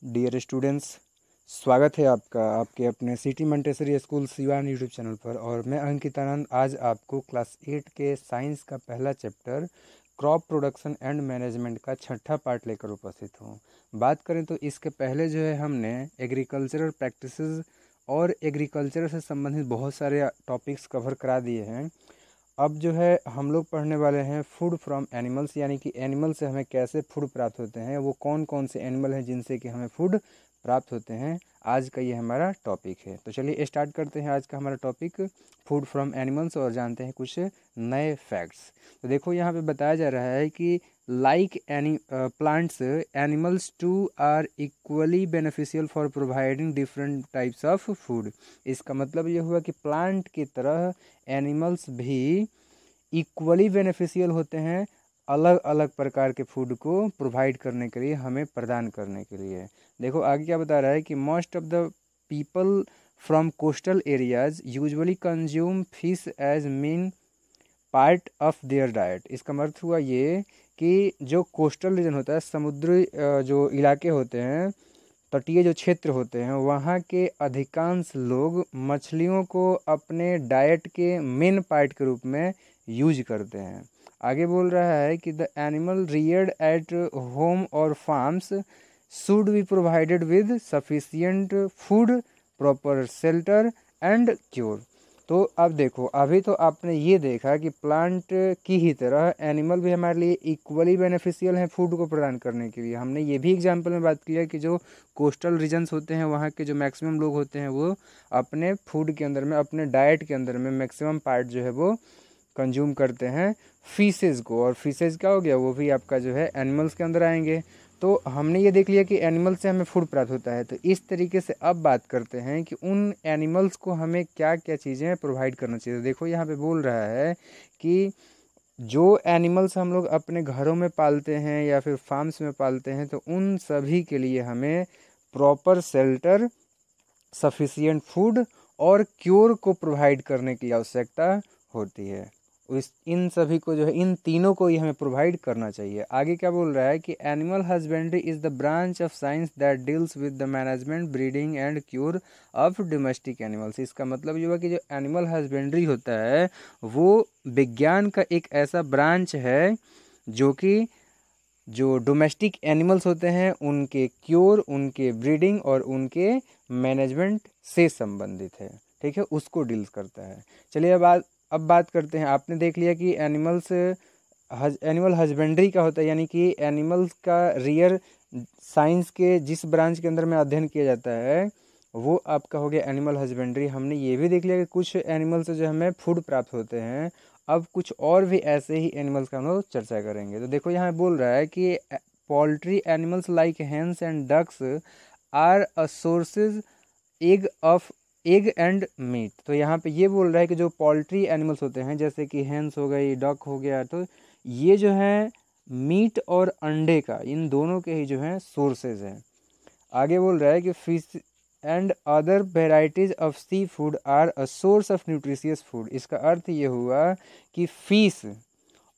Dear students, स्वागत है आपका आपके अपने city Montessori school Siwan YouTube channel पर। और मैं अंकित आनंद आज आपको क्लास 8 के साइंस का पहला chapter crop production and management का छठा पार्ट लेकर उपस्थित हूँ। बात करें तो इसके पहले जो है हमने एग्रीकल्चरल प्रैक्टिसेस और एग्रीकल्चर से संबंधित बहुत सारे टॉपिक्स कवर करा दिए हैं। अब जो है हम लोग पढ़ने वाले हैं फूड फ्रॉम एनिमल्स, यानी कि एनिमल से हमें कैसे फूड प्राप्त होते हैं, वो कौन कौन से एनिमल हैं जिनसे कि हमें फूड प्राप्त होते हैं। आज का ये हमारा टॉपिक है। तो चलिए स्टार्ट करते हैं आज का हमारा टॉपिक फूड फ्रॉम एनिमल्स और जानते हैं कुछ नए फैक्ट्स। तो देखो यहाँ पे बताया जा रहा है कि like plants animals too are equally beneficial for providing different types of food. इसका मतलब ये हुआ कि प्लांट की तरह एनिमल्स भी इक्वली बेनिफिशियल होते हैं अलग अलग प्रकार के फूड को प्रोवाइड करने के लिए, हमें प्रदान करने के लिए। देखो आगे क्या बता रहा है कि most of the people from coastal areas usually consume fish as main part of their diet. इसका अर्थ हुआ ये कि जो कोस्टल रीजन होता है, समुद्री जो इलाके होते हैं, तटीय जो क्षेत्र होते हैं, वहाँ के अधिकांश लोग मछलियों को अपने डाइट के मेन पार्ट के रूप में यूज करते हैं। आगे बोल रहा है कि the animal reared at home और farms should be provided with sufficient food, proper shelter and cure. तो अब देखो, अभी तो आपने ये देखा कि प्लांट की ही तरह एनिमल भी हमारे लिए इक्वली बेनिफिशियल हैं फूड को प्रदान करने के लिए। हमने ये भी एग्जाम्पल में बात किया कि जो कोस्टल रीजन्स होते हैं, वहाँ के जो मैक्सिमम लोग होते हैं, वो अपने फूड के अंदर में, अपने डाइट के अंदर में मैक्सिमम पार्ट जो है वो कंज्यूम करते हैं फिशेज़ को। और फिशेज़ क्या हो गया, वो भी आपका जो है एनिमल्स के अंदर आएंगे। तो हमने ये देख लिया कि एनिमल से हमें फूड प्राप्त होता है। तो इस तरीके से अब बात करते हैं कि उन एनिमल्स को हमें क्या क्या चीज़ें प्रोवाइड करना चाहिए। तो देखो यहाँ पे बोल रहा है कि जो एनिमल्स हम लोग अपने घरों में पालते हैं या फिर फार्म्स में पालते हैं, तो उन सभी के लिए हमें प्रॉपर शेल्टर, सफिशिएंट फूड और क्योर को प्रोवाइड करने की आवश्यकता होती है। इन सभी को जो है, इन तीनों को ही हमें प्रोवाइड करना चाहिए। आगे क्या बोल रहा है कि animal husbandry is the branch of science that deals with the management, breeding and cure of domestic animals. इसका मतलब ये हुआ कि जो एनिमल हस्बेंड्री होता है वो विज्ञान का एक ऐसा ब्रांच है जो कि जो डोमेस्टिक एनिमल्स होते हैं उनके क्योर, उनके ब्रीडिंग और उनके मैनेजमेंट से संबंधित है। ठीक है, उसको डील्स करता है। चलिए अब बात करते हैं। आपने देख लिया कि एनिमल हस्बेंड्री क्या होता है, यानी कि एनिमल्स का रियर साइंस के जिस ब्रांच के अंदर में अध्ययन किया जाता है वो आपका हो गया एनिमल हस्बेंड्री। हमने ये भी देख लिया कि कुछ एनिमल से जो हमें फूड प्राप्त होते हैं। अब कुछ और भी ऐसे ही एनिमल्स का हम लोग चर्चा करेंगे। तो देखो यहाँ बोल रहा है कि poultry animals like hens and ducks are a sources egg of egg and meat. तो यहाँ पे ये बोल रहा है कि जो पोल्ट्री एनिमल्स होते हैं, जैसे कि हेन्स हो गई, डक हो गया, तो ये जो है मीट और अंडे का, इन दोनों के ही जो है सोर्सेज हैं। आगे बोल रहा है कि fish and other varieties of seafood are a source of nutritious food. इसका अर्थ ये हुआ कि फिश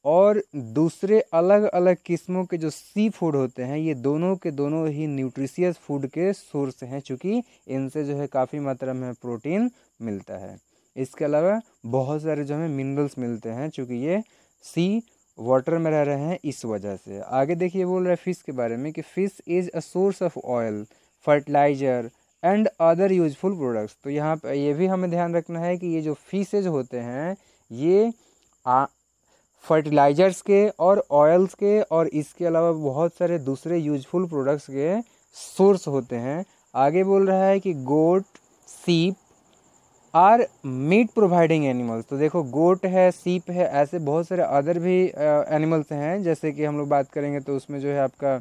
और दूसरे अलग अलग किस्मों के जो सी फूड होते हैं, ये दोनों के दोनों ही न्यूट्रिशियस फूड के सोर्स हैं, चूँकि इनसे जो है काफ़ी मात्रा में प्रोटीन मिलता है। इसके अलावा बहुत सारे जो हमें मिनरल्स मिलते हैं, चूँकि ये सी वाटर में रह रहे हैं, इस वजह से। आगे देखिए बोल रहा है फिश के बारे में कि fish is a source of oil, fertiliser and other useful products. तो यहाँ पर ये भी हमें ध्यान रखना है कि ये जो फिशेज होते हैं ये फर्टिलाइजर्स के और ऑयल्स के और इसके अलावा बहुत सारे दूसरे यूजफुल प्रोडक्ट्स के सोर्स होते हैं। आगे बोल रहा है कि गोट, सीप आर मीट प्रोवाइडिंग एनिमल्स। तो देखो गोट है, सीप है, ऐसे बहुत सारे अदर भी एनिमल्स हैं। जैसे कि हम लोग बात करेंगे तो उसमें जो है आपका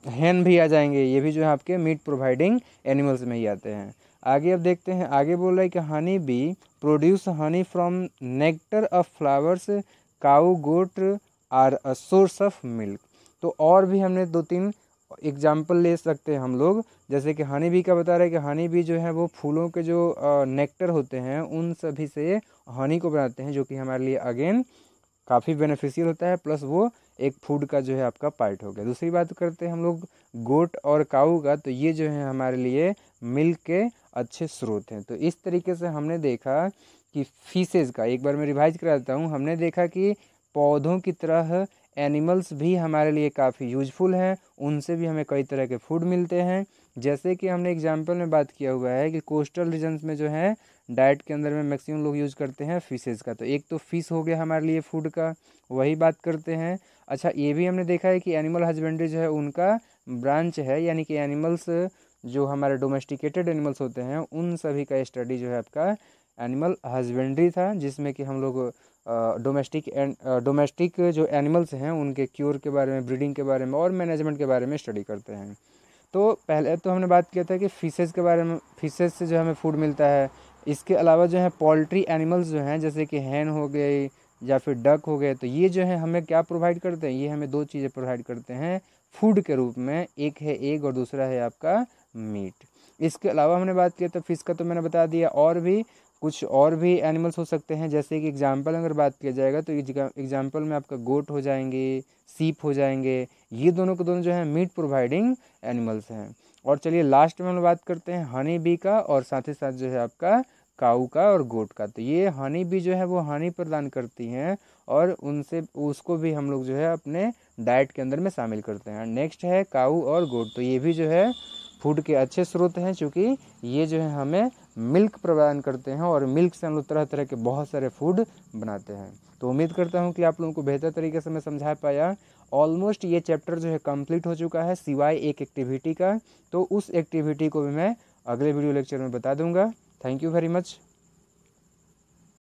हैन भी आ जाएंगे, ये भी जो है आपके मीट प्रोवाइडिंग एनिमल्स में ही आते हैं। आगे अब देखते हैं, आगे बोल रहा है कि honey bee produce honey from nectar of flowers, cow goat are a source of milk. तो और भी हमने 2-3 एग्जाम्पल ले सकते हैं हम लोग। जैसे कि हनी बी का बता रहा है कि हनी बी जो है वो फूलों के जो नेक्टर होते हैं उन सभी से हनी को बनाते हैं, जो कि हमारे लिए अगेन काफ़ी बेनिफिशियल होता है, प्लस वो एक फूड का जो है आपका पार्ट हो गया। दूसरी बात करते हैं हम लोग गोट और काऊ का, तो ये जो है हमारे लिए मिल्क के अच्छे स्रोत हैं। तो इस तरीके से हमने देखा कि फिशेज़ का, एक बार मैं रिवाइज करा देता हूँ, हमने देखा कि पौधों की तरह एनिमल्स भी हमारे लिए काफ़ी यूजफुल हैं, उनसे भी हमें कई तरह के फूड मिलते हैं। जैसे कि हमने एग्जाम्पल में बात किया हुआ है कि कोस्टल रीजन्स में जो है डाइट के अंदर में मैक्सिमम लोग यूज़ करते हैं फिशेज़ का, तो एक तो फिश हो गया हमारे लिए फूड का, वही बात करते हैं। अच्छा, ये भी हमने देखा है कि एनिमल हस्बेंड्री जो है उनका ब्रांच है, यानी कि एनिमल्स जो हमारे डोमेस्टिकेटेड एनिमल्स होते हैं उन सभी का स्टडी जो है आपका एनिमल हस्बेंड्री था, जिसमें कि हम लोग डोमेस्टिक जो एनिमल्स हैं उनके क्योर के बारे में, ब्रीडिंग के बारे में और मैनेजमेंट के बारे में स्टडी करते हैं। तो पहले तो हमने बात किया था कि फिशेज़ के बारे में, फिशेज़ से जो हमें फूड मिलता है। इसके अलावा जो है पोल्ट्री एनिमल्स जो हैं, जैसे कि हैन हो गई या फिर डक हो गए, तो ये जो है हमें क्या प्रोवाइड करते हैं, ये हमें दो चीज़ें प्रोवाइड करते हैं फूड के रूप में, एक है एग और दूसरा है आपका मीट। इसके अलावा हमने बात किया था फिश का, तो मैंने बता दिया, और भी कुछ और भी एनिमल्स हो सकते हैं। जैसे कि एग्जाम्पल अगर बात किया जाएगा तो एग्जाम्पल में आपका गोट हो जाएंगे, सीप हो जाएंगे, ये दोनों के दोनों जो है मीट प्रोवाइडिंग एनिमल्स हैं। और चलिए लास्ट में हम बात करते हैं हनी बी का, और साथ ही साथ जो है आपका काऊ का और गोट का। तो ये हनी बी जो है वो हनी प्रदान करती हैं, और उनसे उसको भी हम लोग जो है अपने डाइट के अंदर में शामिल करते हैं। नेक्स्ट है काऊ और गोट, तो ये भी जो है फूड के अच्छे स्रोत हैं, क्योंकि ये जो है हमें मिल्क प्रदान करते हैं, और मिल्क से हम लोग तरह तरह के बहुत सारे फूड बनाते हैं। तो उम्मीद करता हूँ कि आप लोगों को बेहतर तरीके से मैं समझा पाया। ऑलमोस्ट ये चैप्टर जो है कंप्लीट हो चुका है, सिवाय एक एक्टिविटी का। तो उस एक्टिविटी को भी मैं अगले वीडियो लेक्चर में बता दूंगा। Thank you very much.